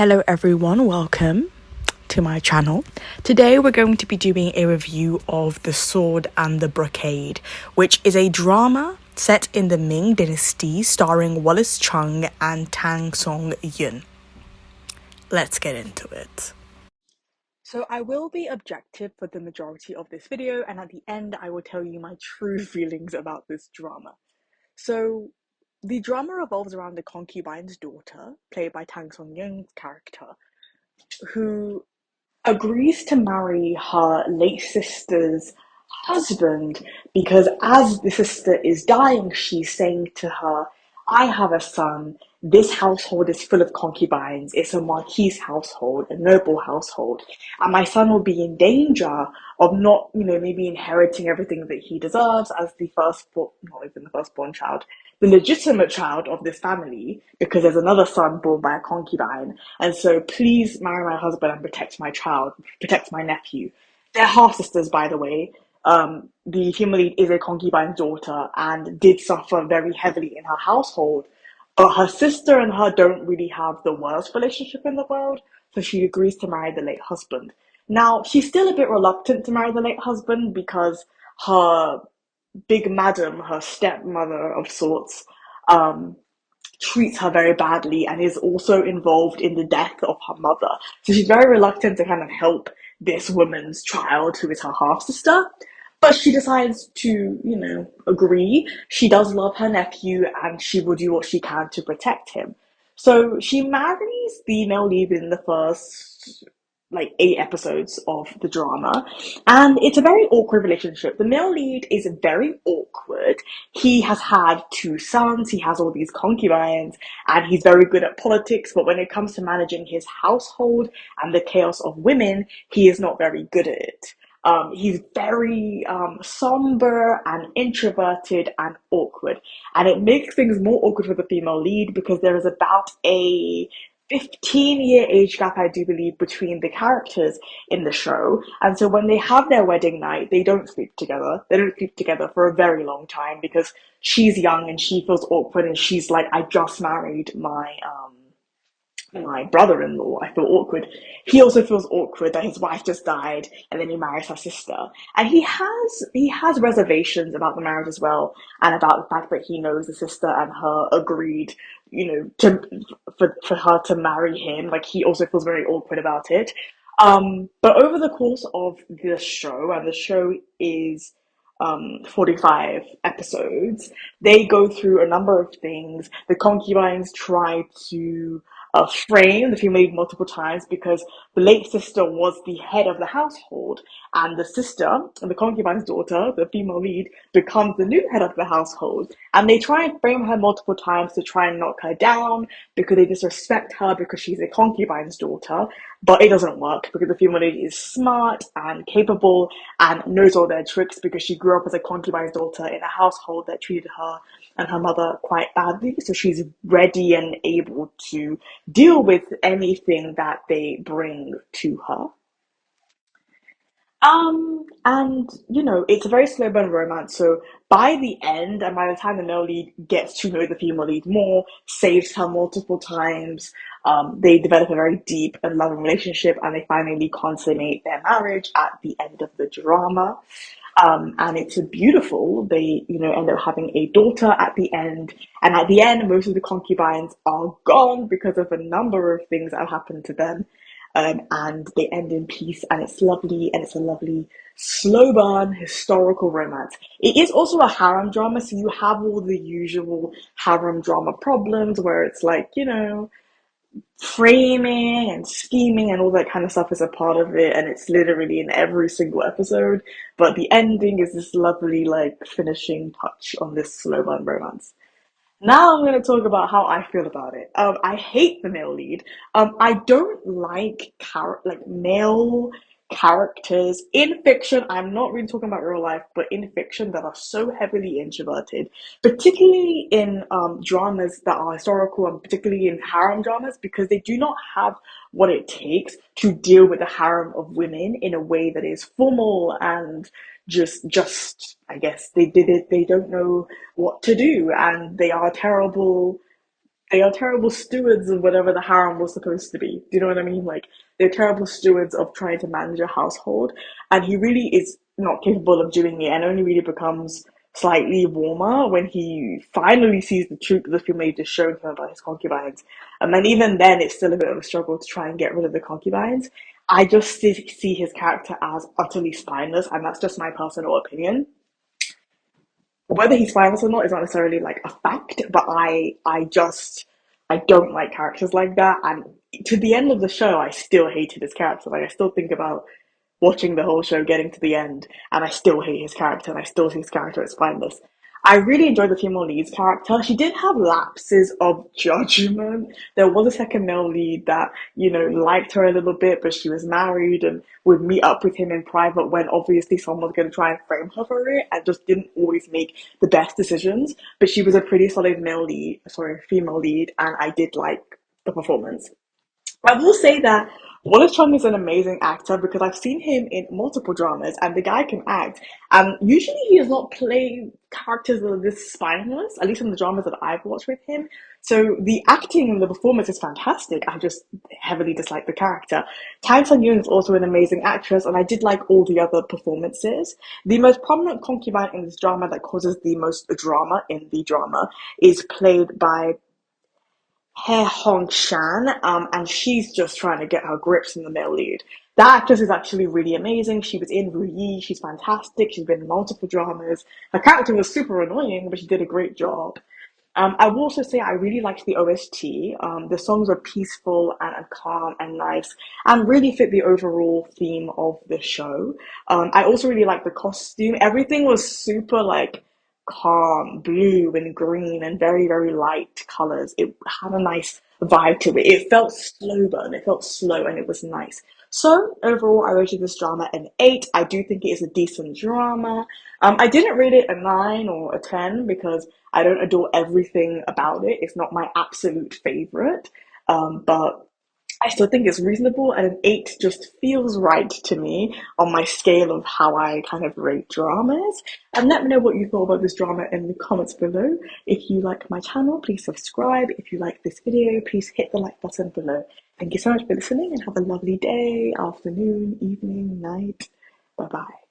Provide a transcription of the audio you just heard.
Hello everyone, welcome to my channel. Today we're going to be doing a review of The Sword and the Brocade, which is a drama set in the Ming Dynasty starring Wallace Chung and Tang Song Yun. Let's get into it. So I will be objective for the majority of this video, and at the end I will tell you my true feelings about this drama. So the drama revolves around the concubine's daughter, played by Tang Song Yun's character, who agrees to marry her late sister's husband because as the sister is dying, she's saying to her, I have a son. This household is full of concubines. It's a marquise household, a noble household. And my son will be in danger of not, maybe inheriting everything that he deserves as the firstborn, not even the firstborn child, the legitimate child of this family, because there's another son born by a concubine. And so please marry my husband and protect my child, protect my nephew. They're half sisters, by the way. The female lead is a concubine's daughter and did suffer very heavily in her household. But her sister and her don't really have the worst relationship in the world, so she agrees to marry the late husband. Now, she's still a bit reluctant to marry the late husband because her big madam, her stepmother of sorts, treats her very badly and is also involved in the death of her mother. So she's very reluctant to kind of help this woman's child, who is her half sister. But she decides to, agree. She does love her nephew and she will do what she can to protect him. So she marries the male lead in the first 8 episodes of the drama, and it's a very awkward relationship. The male lead is very awkward. He has had 2 sons, he has all these concubines, and he's very good at politics, but when it comes to managing his household and the chaos of women, he is not very good at it. He's very somber and introverted and awkward, and it makes things more awkward for the female lead because there is about a 15-year age gap, I do believe, between the characters in the show. And so when they have their wedding night, they don't sleep together. They don't sleep together for a very long time because she's young and she feels awkward and she's like, I just married my brother-in-law. I feel awkward. He also feels awkward that his wife just died and then he marries her sister. And he has reservations about the marriage as well, and about the fact that he knows the sister and her agreed, to for her to marry him. Like, he also feels very awkward about it. But over the course of the show, and the show is 45 episodes, they go through a number of things. The concubines try to frame the female lead multiple times because the late sister was the head of the household, and the sister, the concubine's daughter, the female lead, becomes the new head of the household. And they try and frame her multiple times to try and knock her down because they disrespect her because she's a concubine's daughter. But it doesn't work because the female lead is smart and capable and knows all their tricks because she grew up as a concubine's daughter in a household that treated her and her mother quite badly. So she's ready and able to deal with anything that they bring to her. And it's a very slow burn romance. So by the end, and by the time the male lead gets to know the female lead more, saves her multiple times, they develop a very deep and loving relationship, and they finally consummate their marriage at the end of the drama. And it's a beautiful. They, end up having a daughter at the end, and at the end, most of the concubines are gone because of a number of things that have happened to them. And they end in peace, and it's lovely, and it's a lovely slow burn historical romance. It is also a harem drama, so you have all the usual harem drama problems where it's like, framing and scheming and all that kind of stuff is a part of it, and it's literally in every single episode. But the ending is this lovely, finishing touch on this slow burn romance. Now I'm going to talk about how I feel about it. I hate the male lead. I don't like male characters in fiction. I'm not really talking about real life, but in fiction that are so heavily introverted, particularly in dramas that are historical, and particularly in harem dramas, because they do not have what it takes to deal with the harem of women in a way that is formal and just I guess they don't know what to do, and they are terrible they are terrible stewards of whatever the harem was supposed to be. Do you know what I mean? Like they're terrible stewards of trying to manage a household, and he really is not capable of doing it, and only really becomes slightly warmer when he finally sees the truth of the family just showing him about his concubines. And even then, it's still a bit of a struggle to try and get rid of the concubines. I just see his character as utterly spineless, and that's just my personal opinion. Whether he's famous or not is not necessarily like a fact, but I don't like characters like that. And to the end of the show, I still hated his character. Like I still think about watching the whole show, getting to the end, and I still hate his character, and I still see his character as spineless. I really enjoyed the female lead's character. She did have lapses of judgment. There was a second male lead that, liked her a little bit, but she was married and would meet up with him in private when obviously someone was going to try and frame her for it and just didn't always make the best decisions. But she was a pretty solid female lead, and I did like the performance. I will say that Wallace Chung is an amazing actor because I've seen him in multiple dramas and the guy can act. And usually he does not play characters that are this spineless, at least in the dramas that I've watched with him. So the acting and the performance is fantastic. I just heavily dislike the character. Kang Sun Yoon is also an amazing actress, and I did like all the other performances. The most prominent concubine in this drama that causes the most drama in the drama is played by Hae Hong Shan, and she's just trying to get her grips in the male lead. That actress is actually really amazing. She was in Ru Yi. She's fantastic. She's been in multiple dramas. Her character was super annoying, but she did a great job. I will also say I really liked the OST. The songs were peaceful and calm and nice and really fit the overall theme of the show. I also really liked the costume. Everything was super like calm, blue and green and very, very light colors. It had a nice vibe to it. It felt slow burn. It felt slow and it was nice. So overall, I rated this drama an 8. I do think it is a decent drama. I didn't rate it a 9 or a 10 because I don't adore everything about it. It's not my absolute favorite. But I still think it's reasonable, and an 8 just feels right to me on my scale of how I kind of rate dramas. And let me know what you thought about this drama in the comments below. If you like my channel, please subscribe. If you like this video, please hit the like button below. Thank you so much for listening and have a lovely day, afternoon, evening, night. Bye bye.